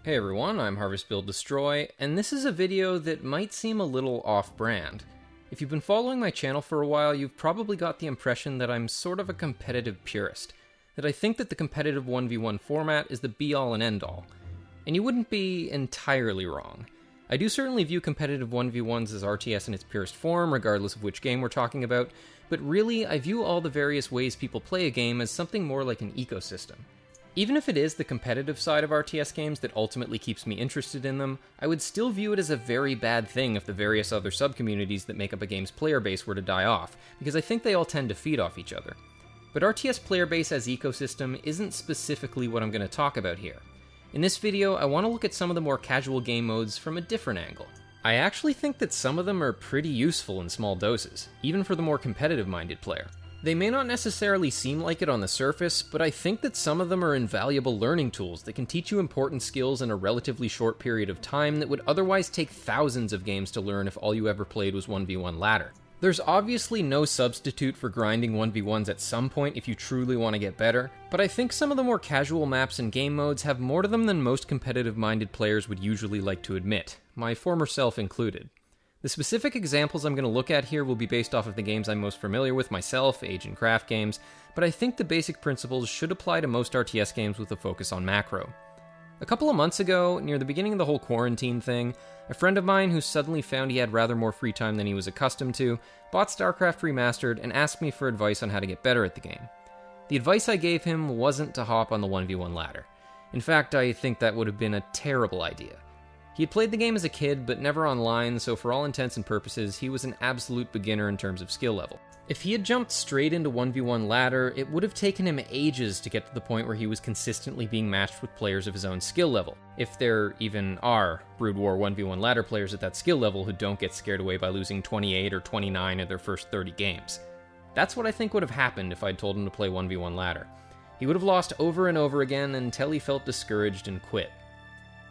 Hey everyone, I'm HarvestBuildDestroy, and this is a video that might seem a little off-brand. If you've been following my channel for a while, you've probably got the impression that I'm sort of a competitive purist, that I think that the competitive 1v1 format is the be-all and end-all. And you wouldn't be entirely wrong. I do certainly view competitive 1v1s as RTS in its purest form, regardless of which game we're talking about, but really, I view all the various ways people play a game as something more like an ecosystem. Even if it is the competitive side of RTS games that ultimately keeps me interested in them, I would still view it as a very bad thing if the various other subcommunities that make up a game's player base were to die off, because I think they all tend to feed off each other. But RTS player base as ecosystem isn't specifically what I'm going to talk about here. In this video, I want to look at some of the more casual game modes from a different angle. I actually think that some of them are pretty useful in small doses, even for the more competitive-minded player. They may not necessarily seem like it on the surface, but I think that some of them are invaluable learning tools that can teach you important skills in a relatively short period of time that would otherwise take thousands of games to learn if all you ever played was 1v1 ladder. There's obviously no substitute for grinding 1v1s at some point if you truly want to get better, but I think some of the more casual maps and game modes have more to them than most competitive-minded players would usually like to admit, my former self included. The specific examples I'm going to look at here will be based off of the games I'm most familiar with myself, Age and Craft games, but I think the basic principles should apply to most RTS games with a focus on macro. A couple of months ago, near the beginning of the whole quarantine thing, a friend of mine who suddenly found he had rather more free time than he was accustomed to, bought Starcraft Remastered and asked me for advice on how to get better at the game. The advice I gave him wasn't to hop on the 1v1 ladder. In fact, I think that would have been a terrible idea. He had played the game as a kid, but never online, so for all intents and purposes, he was an absolute beginner in terms of skill level. If he had jumped straight into 1v1 ladder, it would have taken him ages to get to the point where he was consistently being matched with players of his own skill level, if there even are Brood War 1v1 ladder players at that skill level who don't get scared away by losing 28 or 29 of their first 30 games. That's what I think would have happened if I'd told him to play 1v1 ladder. He would have lost over and over again until he felt discouraged and quit.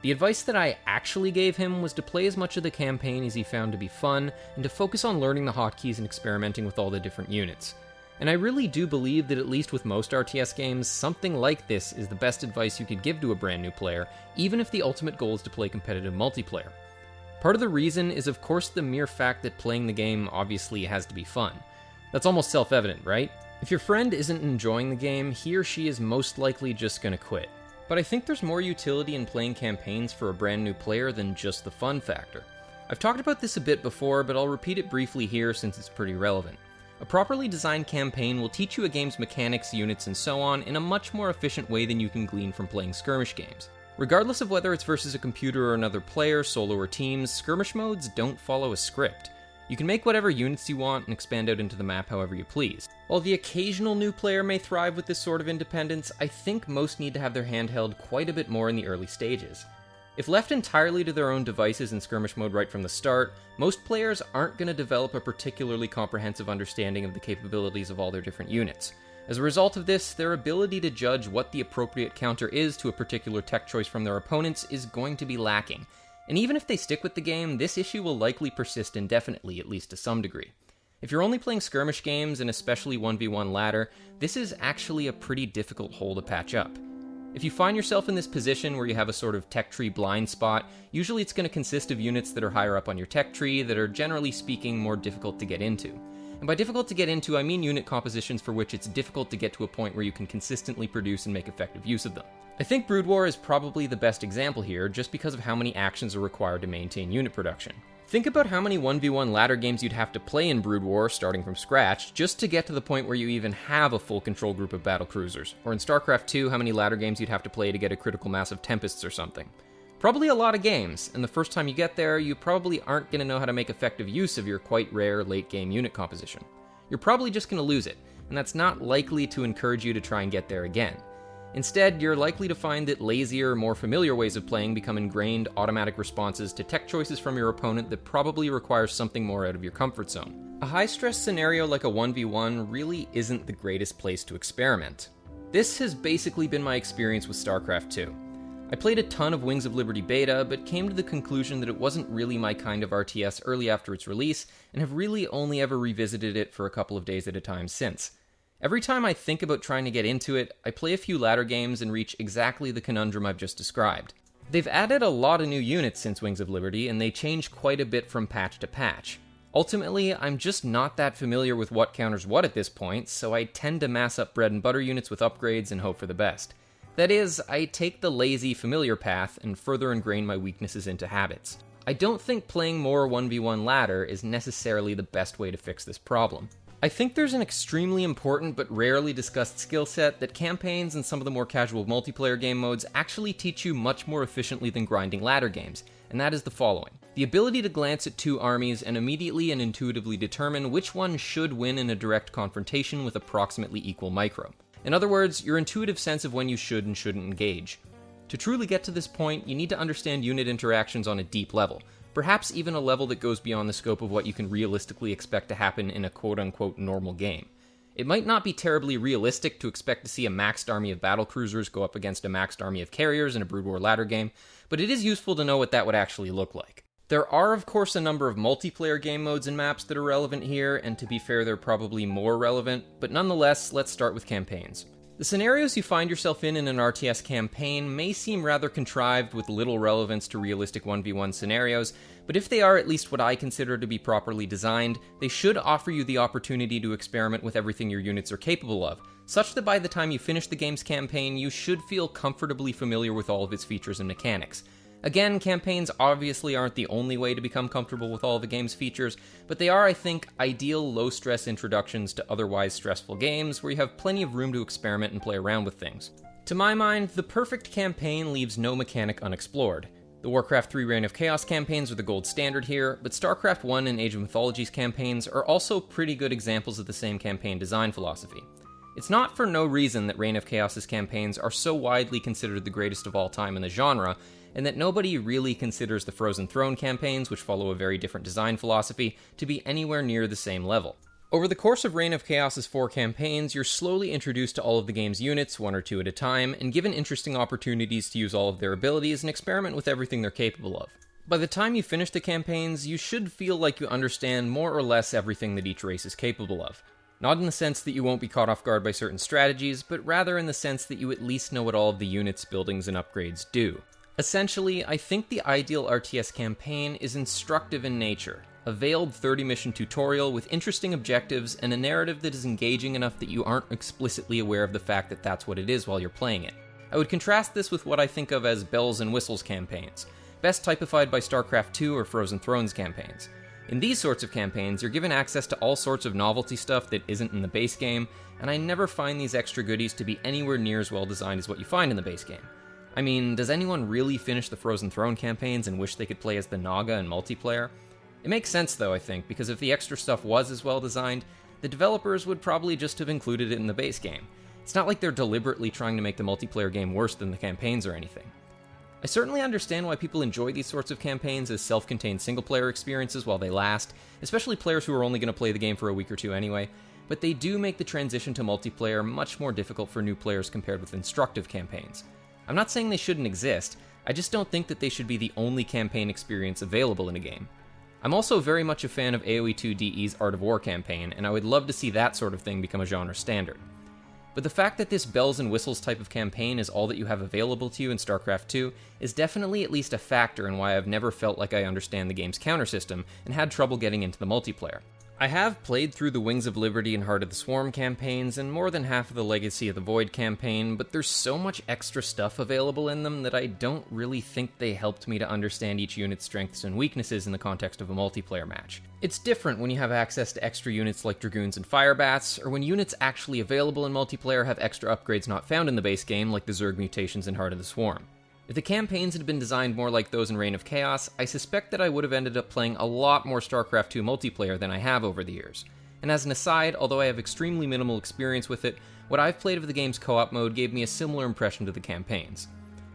The advice that I actually gave him was to play as much of the campaign as he found to be fun, and to focus on learning the hotkeys and experimenting with all the different units. And I really do believe that at least with most RTS games, something like this is the best advice you could give to a brand new player, even if the ultimate goal is to play competitive multiplayer. Part of the reason is of course the mere fact that playing the game obviously has to be fun. That's almost self-evident, right? If your friend isn't enjoying the game, he or she is most likely just gonna quit. But I think there's more utility in playing campaigns for a brand new player than just the fun factor. I've talked about this a bit before, but I'll repeat it briefly here since it's pretty relevant. A properly designed campaign will teach you a game's mechanics, units, and so on in a much more efficient way than you can glean from playing skirmish games. Regardless of whether it's versus a computer or another player, solo or teams, skirmish modes don't follow a script. You can make whatever units you want and expand out into the map however you please. While the occasional new player may thrive with this sort of independence, I think most need to have their hand held quite a bit more in the early stages. If left entirely to their own devices in skirmish mode right from the start, most players aren't going to develop a particularly comprehensive understanding of the capabilities of all their different units. As a result of this, their ability to judge what the appropriate counter is to a particular tech choice from their opponents is going to be lacking. And even if they stick with the game, this issue will likely persist indefinitely, at least to some degree. If you're only playing skirmish games, and especially 1v1 ladder, this is actually a pretty difficult hole to patch up. If you find yourself in this position where you have a sort of tech tree blind spot, usually it's going to consist of units that are higher up on your tech tree that are generally speaking more difficult to get into. And by difficult to get into, I mean unit compositions for which it's difficult to get to a point where you can consistently produce and make effective use of them. I think Brood War is probably the best example here, just because of how many actions are required to maintain unit production. Think about how many 1v1 ladder games you'd have to play in Brood War, starting from scratch, just to get to the point where you even have a full control group of battle cruisers. Or in Starcraft 2, how many ladder games you'd have to play to get a critical mass of Tempests or something. Probably a lot of games, and the first time you get there, you probably aren't going to know how to make effective use of your quite rare late-game unit composition. You're probably just going to lose it, and that's not likely to encourage you to try and get there again. Instead, you're likely to find that lazier, more familiar ways of playing become ingrained automatic responses to tech choices from your opponent that probably requires something more out of your comfort zone. A high-stress scenario like a 1v1 really isn't the greatest place to experiment. This has basically been my experience with Starcraft 2. I played a ton of Wings of Liberty beta, but came to the conclusion that it wasn't really my kind of RTS early after its release, and have really only ever revisited it for a couple of days at a time since. Every time I think about trying to get into it, I play a few ladder games and reach exactly the conundrum I've just described. They've added a lot of new units since Wings of Liberty, and they change quite a bit from patch to patch. Ultimately, I'm just not that familiar with what counters what at this point, so I tend to mass up bread and butter units with upgrades and hope for the best. That is, I take the lazy, familiar path and further ingrain my weaknesses into habits. I don't think playing more 1v1 ladder is necessarily the best way to fix this problem. I think there's an extremely important but rarely discussed skill set that campaigns and some of the more casual multiplayer game modes actually teach you much more efficiently than grinding ladder games, and that is the following. The ability to glance at two armies and immediately and intuitively determine which one should win in a direct confrontation with approximately equal micro. In other words, your intuitive sense of when you should and shouldn't engage. To truly get to this point, you need to understand unit interactions on a deep level, perhaps even a level that goes beyond the scope of what you can realistically expect to happen in a quote-unquote normal game. It might not be terribly realistic to expect to see a maxed army of battlecruisers go up against a maxed army of carriers in a Brood War ladder game, but it is useful to know what that would actually look like. There are, of course, a number of multiplayer game modes and maps that are relevant here, and to be fair, they're probably more relevant, but nonetheless, let's start with campaigns. The scenarios you find yourself in an RTS campaign may seem rather contrived with little relevance to realistic 1v1 scenarios, but if they are at least what I consider to be properly designed, they should offer you the opportunity to experiment with everything your units are capable of, such that by the time you finish the game's campaign, you should feel comfortably familiar with all of its features and mechanics. Again, campaigns obviously aren't the only way to become comfortable with all the game's features, but they are, I think, ideal low-stress introductions to otherwise stressful games where you have plenty of room to experiment and play around with things. To my mind, the perfect campaign leaves no mechanic unexplored. The Warcraft 3 Reign of Chaos campaigns are the gold standard here, but Starcraft 1 and Age of Mythologies campaigns are also pretty good examples of the same campaign design philosophy. It's not for no reason that Reign of Chaos' campaigns are so widely considered the greatest of all time in the genre, and that nobody really considers the Frozen Throne campaigns, which follow a very different design philosophy, to be anywhere near the same level. Over the course of Reign of Chaos' 4 campaigns, you're slowly introduced to all of the game's units, 1 or 2 at a time, and given interesting opportunities to use all of their abilities and experiment with everything they're capable of. By the time you finish the campaigns, you should feel like you understand more or less everything that each race is capable of. Not in the sense that you won't be caught off guard by certain strategies, but rather in the sense that you at least know what all of the units, buildings, and upgrades do. Essentially, I think the ideal RTS campaign is instructive in nature, a veiled 30-mission tutorial with interesting objectives and a narrative that is engaging enough that you aren't explicitly aware of the fact that that's what it is while you're playing it. I would contrast this with what I think of as bells and whistles campaigns, best typified by Starcraft 2 or Frozen Thrones campaigns. In these sorts of campaigns, you're given access to all sorts of novelty stuff that isn't in the base game, and I never find these extra goodies to be anywhere near as well designed as what you find in the base game. I mean, does anyone really finish the Frozen Throne campaigns and wish they could play as the Naga in multiplayer? It makes sense though, I think, because if the extra stuff was as well designed, the developers would probably just have included it in the base game. It's not like they're deliberately trying to make the multiplayer game worse than the campaigns or anything. I certainly understand why people enjoy these sorts of campaigns as self-contained single-player experiences while they last, especially players who are only going to play the game for a week or two anyway, but they do make the transition to multiplayer much more difficult for new players compared with instructive campaigns. I'm not saying they shouldn't exist, I just don't think that they should be the only campaign experience available in a game. I'm also very much a fan of AoE2DE's Art of War campaign, and I would love to see that sort of thing become a genre standard. But the fact that this bells and whistles type of campaign is all that you have available to you in StarCraft 2 is definitely at least a factor in why I've never felt like I understand the game's counter system and had trouble getting into the multiplayer. I have played through the Wings of Liberty and Heart of the Swarm campaigns and more than half of the Legacy of the Void campaign, but there's so much extra stuff available in them that I don't really think they helped me to understand each unit's strengths and weaknesses in the context of a multiplayer match. It's different when you have access to extra units like Dragoons and Firebats, or when units actually available in multiplayer have extra upgrades not found in the base game like the Zerg mutations in Heart of the Swarm. If the campaigns had been designed more like those in Reign of Chaos, I suspect that I would have ended up playing a lot more StarCraft 2 multiplayer than I have over the years. And as an aside, although I have extremely minimal experience with it, what I've played of the game's co-op mode gave me a similar impression to the campaigns.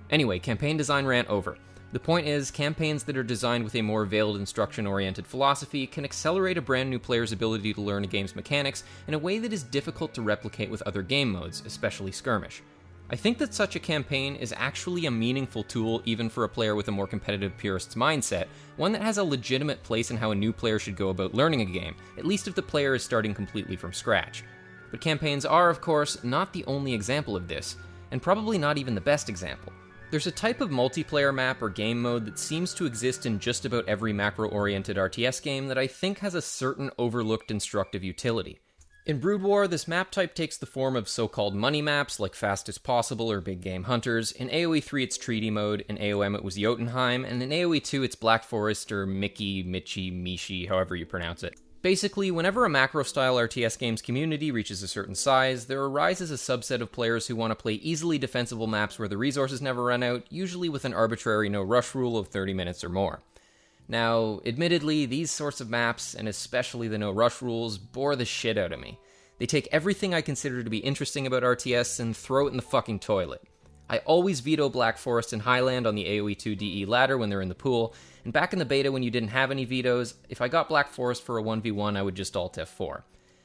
Anyway, campaign design rant over. The point is, campaigns that are designed with a more veiled instruction-oriented philosophy can accelerate a brand new player's ability to learn a game's mechanics in a way that is difficult to replicate with other game modes, especially skirmish. I think that such a campaign is actually a meaningful tool even for a player with a more competitive purist's mindset, one that has a legitimate place in how a new player should go about learning a game, at least if the player is starting completely from scratch. But campaigns are, of course, not the only example of this, and probably not even the best example. There's a type of multiplayer map or game mode that seems to exist in just about every macro-oriented RTS game that I think has a certain overlooked instructive utility. In Brood War, this map type takes the form of so-called money maps like Fastest Possible or Big Game Hunters. In AoE 3 it's Treaty Mode, in AoM it was Jotunheim, and in AoE 2 it's Black Forest or Mickey, Michi, Mishi, however you pronounce it. Basically, whenever a macro-style RTS game's community reaches a certain size, there arises a subset of players who want to play easily defensible maps where the resources never run out, usually with an arbitrary no-rush rule of 30 minutes or more. Now, admittedly, these sorts of maps, and especially the no-rush rules, bore the shit out of me. They take everything I consider to be interesting about RTS and throw it in the fucking toilet. I always veto Black Forest and Highland on the AoE 2 DE ladder when they're in the pool, and back in the beta when you didn't have any vetoes, if I got Black Forest for a 1v1 I would just Alt F4.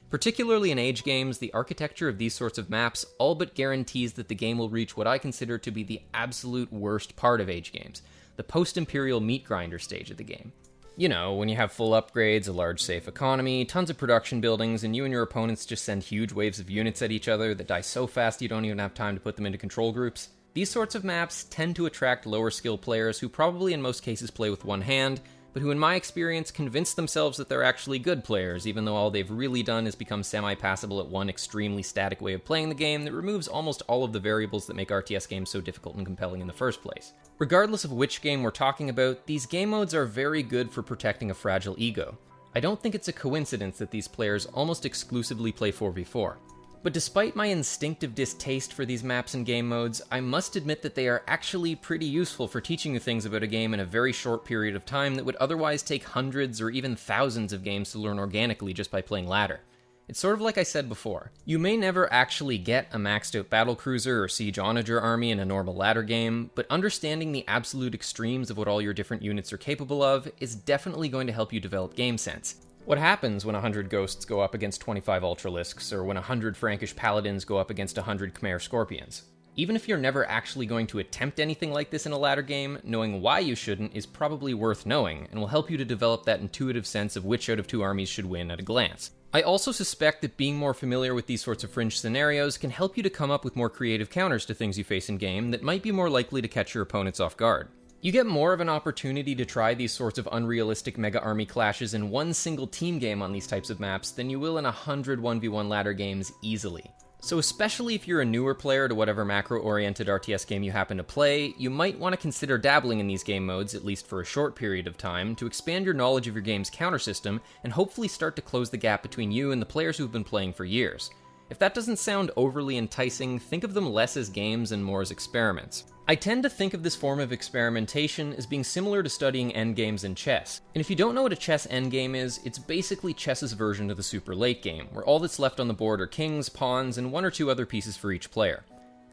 Particularly in Age games, the architecture of these sorts of maps all but guarantees that the game will reach what I consider to be the absolute worst part of Age games, the post-Imperial meat grinder stage of the game. You know, when you have full upgrades, a large safe economy, tons of production buildings, and you and your opponents just send huge waves of units at each other that die so fast you don't even have time to put them into control groups. These sorts of maps tend to attract lower skill players who probably in most cases play with one hand, but who in my experience convince themselves that they're actually good players, even though all they've really done is become semi-passable at one extremely static way of playing the game that removes almost all of the variables that make RTS games so difficult and compelling in the first place. Regardless of which game we're talking about, these game modes are very good for protecting a fragile ego. I don't think it's a coincidence that these players almost exclusively play 4v4. But despite my instinctive distaste for these maps and game modes, I must admit that they are actually pretty useful for teaching you things about a game in a very short period of time that would otherwise take hundreds or even thousands of games to learn organically just by playing ladder. It's sort of like I said before. You may never actually get a maxed out battlecruiser or siege onager army in a normal ladder game, but understanding the absolute extremes of what all your different units are capable of is definitely going to help you develop game sense. What happens when 100 Ghosts go up against 25 Ultralisks, or when 100 Frankish Paladins go up against 100 Khmer Scorpions? Even if you're never actually going to attempt anything like this in a ladder game, knowing why you shouldn't is probably worth knowing, and will help you to develop that intuitive sense of which out of two armies should win at a glance. I also suspect that being more familiar with these sorts of fringe scenarios can help you to come up with more creative counters to things you face in game that might be more likely to catch your opponents off guard. You get more of an opportunity to try these sorts of unrealistic mega army clashes in one single team game on these types of maps than you will in 100 1v1 ladder games easily. So especially if you're a newer player to whatever macro-oriented RTS game you happen to play, you might want to consider dabbling in these game modes, at least for a short period of time, to expand your knowledge of your game's counter system and hopefully start to close the gap between you and the players who've been playing for years. If that doesn't sound overly enticing, think of them less as games and more as experiments. I tend to think of this form of experimentation as being similar to studying endgames in chess. And if you don't know what a chess endgame is, it's basically chess's version of the super late game, where all that's left on the board are kings, pawns, and one or two other pieces for each player.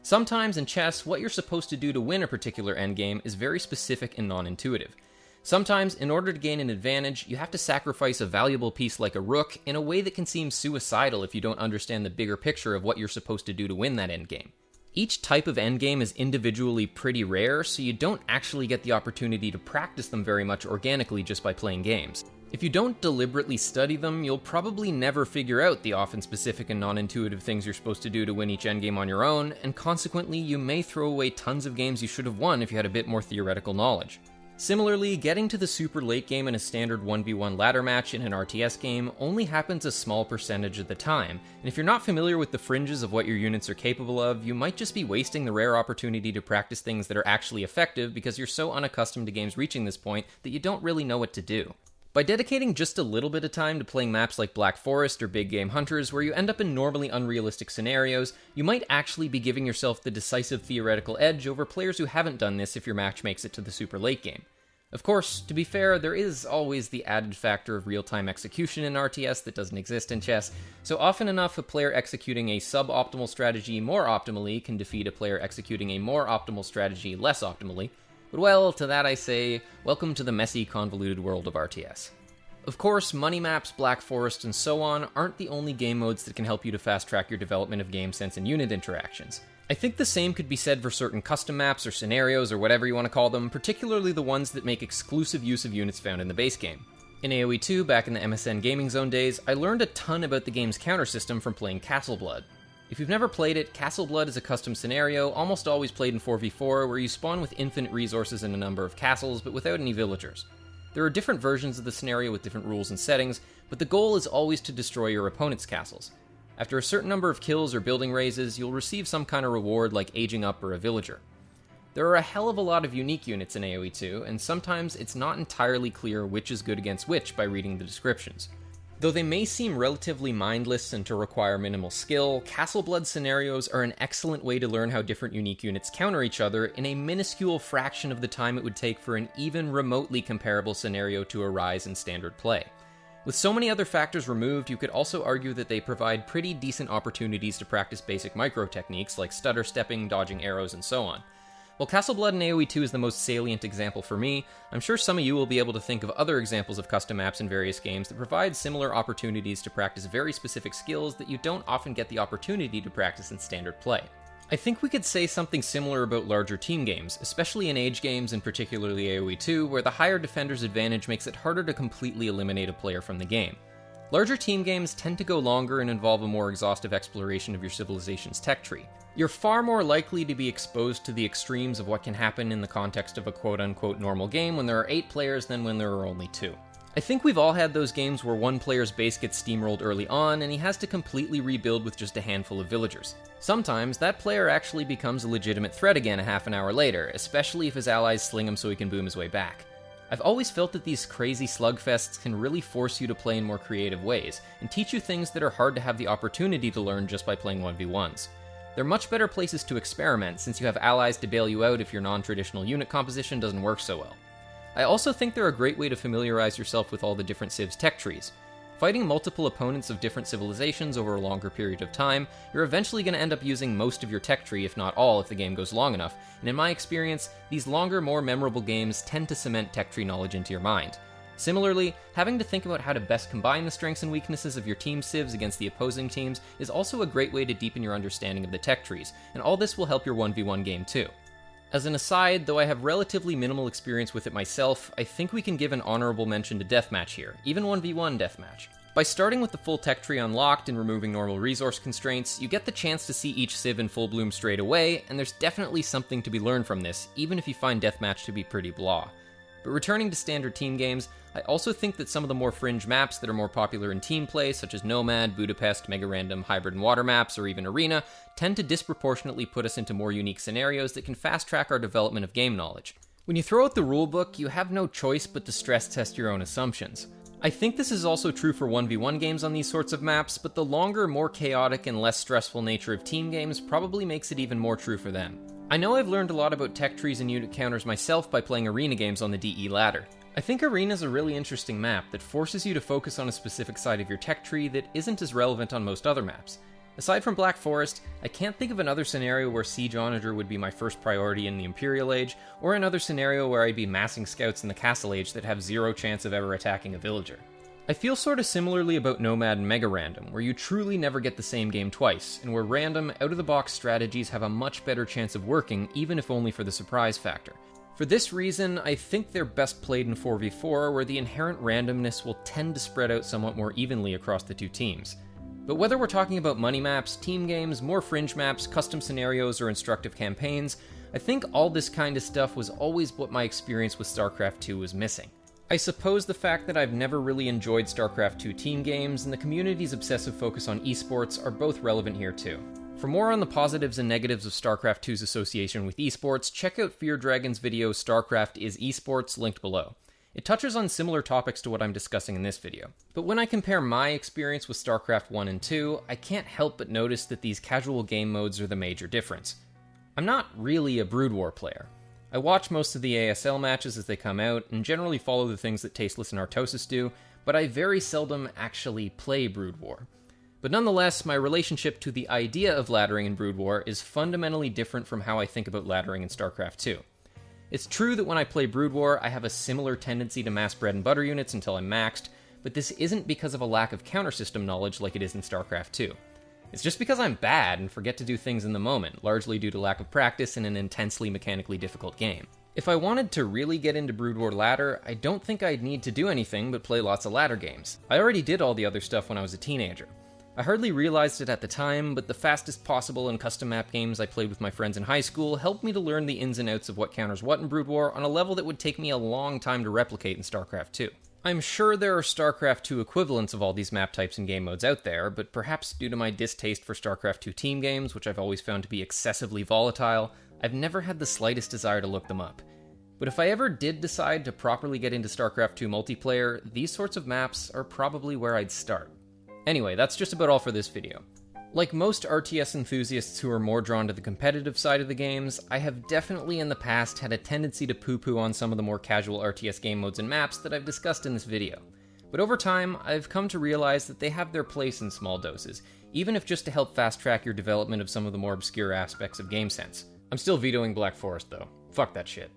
Sometimes in chess, what you're supposed to do to win a particular endgame is very specific and non-intuitive. Sometimes, in order to gain an advantage, you have to sacrifice a valuable piece like a rook in a way that can seem suicidal if you don't understand the bigger picture of what you're supposed to do to win that endgame. Each type of endgame is individually pretty rare, so you don't actually get the opportunity to practice them very much organically just by playing games. If you don't deliberately study them, you'll probably never figure out the often specific and non-intuitive things you're supposed to do to win each endgame on your own, and consequently you may throw away tons of games you should have won if you had a bit more theoretical knowledge. Similarly, getting to the super late game in a standard 1v1 ladder match in an RTS game only happens a small percentage of the time, and if you're not familiar with the fringes of what your units are capable of, you might just be wasting the rare opportunity to practice things that are actually effective because you're so unaccustomed to games reaching this point that you don't really know what to do. By dedicating just a little bit of time to playing maps like Black Forest or Big Game Hunters, where you end up in normally unrealistic scenarios, you might actually be giving yourself the decisive theoretical edge over players who haven't done this if your match makes it to the super late game. Of course, to be fair, there is always the added factor of real-time execution in RTS that doesn't exist in chess, so often enough a player executing a suboptimal strategy more optimally can defeat a player executing a more optimal strategy less optimally. But well, to that I say, welcome to the messy, convoluted world of RTS. Of course, money maps, Black Forest, and so on aren't the only game modes that can help you to fast-track your development of game sense and unit interactions. I think the same could be said for certain custom maps or scenarios or whatever you want to call them, particularly the ones that make exclusive use of units found in the base game. In AoE 2, back in the MSN Gaming Zone days, I learned a ton about the game's counter system from playing Castle Blood. If you've never played it, Castle Blood is a custom scenario, almost always played in 4v4, where you spawn with infinite resources and a number of castles, but without any villagers. There are different versions of the scenario with different rules and settings, but the goal is always to destroy your opponent's castles. After a certain number of kills or building raises, you'll receive some kind of reward like aging up or a villager. There are a hell of a lot of unique units in AoE 2, and sometimes it's not entirely clear which is good against which by reading the descriptions. Though they may seem relatively mindless and to require minimal skill, Castle Blood scenarios are an excellent way to learn how different unique units counter each other in a minuscule fraction of the time it would take for an even remotely comparable scenario to arise in standard play. With so many other factors removed, you could also argue that they provide pretty decent opportunities to practice basic micro techniques like stutter stepping, dodging arrows, and so on. While Castle Blood in AoE 2 is the most salient example for me, I'm sure some of you will be able to think of other examples of custom maps in various games that provide similar opportunities to practice very specific skills that you don't often get the opportunity to practice in standard play. I think we could say something similar about larger team games, especially in age games and particularly AoE 2, where the higher defender's advantage makes it harder to completely eliminate a player from the game. Larger team games tend to go longer and involve a more exhaustive exploration of your civilization's tech tree. You're far more likely to be exposed to the extremes of what can happen in the context of a quote-unquote normal game when there are 8 players than when there are only 2. I think we've all had those games where one player's base gets steamrolled early on and he has to completely rebuild with just a handful of villagers. Sometimes that player actually becomes a legitimate threat again a half an hour later, especially if his allies sling him so he can boom his way back. I've always felt that these crazy slugfests can really force you to play in more creative ways, and teach you things that are hard to have the opportunity to learn just by playing 1v1s. They're much better places to experiment, since you have allies to bail you out if your non-traditional unit composition doesn't work so well. I also think they're a great way to familiarize yourself with all the different civs' tech trees. Fighting multiple opponents of different civilizations over a longer period of time, you're eventually going to end up using most of your tech tree, if not all, if the game goes long enough, and in my experience, these longer, more memorable games tend to cement tech tree knowledge into your mind. Similarly, having to think about how to best combine the strengths and weaknesses of your team civs against the opposing teams is also a great way to deepen your understanding of the tech trees, and all this will help your 1v1 game too. As an aside, though I have relatively minimal experience with it myself, I think we can give an honorable mention to deathmatch here, even 1v1 deathmatch. By starting with the full tech tree unlocked and removing normal resource constraints, you get the chance to see each civ in full bloom straight away, and there's definitely something to be learned from this, even if you find deathmatch to be pretty blah. But returning to standard team games, I also think that some of the more fringe maps that are more popular in team play, such as Nomad, Budapest, Mega Random, Hybrid and Water maps, or even Arena, tend to disproportionately put us into more unique scenarios that can fast-track our development of game knowledge. When you throw out the rulebook, you have no choice but to stress test your own assumptions. I think this is also true for 1v1 games on these sorts of maps, but the longer, more chaotic, and less stressful nature of team games probably makes it even more true for them. I know I've learned a lot about tech trees and unit counters myself by playing arena games on the DE ladder. I think Arena is a really interesting map that forces you to focus on a specific side of your tech tree that isn't as relevant on most other maps. Aside from Black Forest, I can't think of another scenario where Siege Onager would be my first priority in the Imperial Age, or another scenario where I'd be massing scouts in the Castle Age that have zero chance of ever attacking a villager. I feel sorta similarly about Nomad and Mega Random, where you truly never get the same game twice, and where random, out-of-the-box strategies have a much better chance of working, even if only for the surprise factor. For this reason, I think they're best played in 4v4, where the inherent randomness will tend to spread out somewhat more evenly across the two teams. But whether we're talking about money maps, team games, more fringe maps, custom scenarios, or instructive campaigns, I think all this kind of stuff was always what my experience with Starcraft 2 was missing. I suppose the fact that I've never really enjoyed Starcraft 2 team games and the community's obsessive focus on esports are both relevant here too. For more on the positives and negatives of Starcraft 2's association with esports, check out Fear Dragon's video Starcraft is Esports, linked below. It touches on similar topics to what I'm discussing in this video. But when I compare my experience with Starcraft 1 and 2, I can't help but notice that these casual game modes are the major difference. I'm not really a Brood War player. I watch most of the ASL matches as they come out, and generally follow the things that Tasteless and Artosis do, but I very seldom actually play Brood War. But nonetheless, my relationship to the idea of laddering in Brood War is fundamentally different from how I think about laddering in StarCraft 2. It's true that when I play Brood War, I have a similar tendency to mass bread and butter units until I'm maxed, but this isn't because of a lack of counter-system knowledge like it is in StarCraft 2. It's just because I'm bad and forget to do things in the moment, largely due to lack of practice in an intensely mechanically difficult game. If I wanted to really get into Brood War ladder, I don't think I'd need to do anything but play lots of ladder games. I already did all the other stuff when I was a teenager. I hardly realized it at the time, but the fastest possible and custom map games I played with my friends in high school helped me to learn the ins and outs of what counters what in Brood War on a level that would take me a long time to replicate in Starcraft 2. I'm sure there are Starcraft 2 equivalents of all these map types and game modes out there, but perhaps due to my distaste for Starcraft 2 team games, which I've always found to be excessively volatile, I've never had the slightest desire to look them up. But if I ever did decide to properly get into Starcraft 2 multiplayer, these sorts of maps are probably where I'd start. Anyway, that's just about all for this video. Like most RTS enthusiasts who are more drawn to the competitive side of the games, I have definitely in the past had a tendency to poo-poo on some of the more casual RTS game modes and maps that I've discussed in this video. But over time, I've come to realize that they have their place in small doses, even if just to help fast-track your development of some of the more obscure aspects of game sense. I'm still vetoing Black Forest though. Fuck that shit.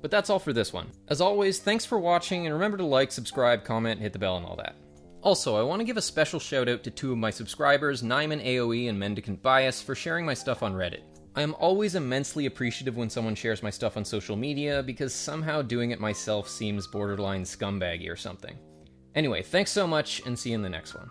But that's all for this one. As always, thanks for watching, and remember to like, subscribe, comment, hit the bell, and all that. Also, I want to give a special shout out to two of my subscribers, Nyman AoE and Mendicant Bias, for sharing my stuff on Reddit. I am always immensely appreciative when someone shares my stuff on social media, because somehow doing it myself seems borderline scumbaggy or something. Anyway, thanks so much, and see you in the next one.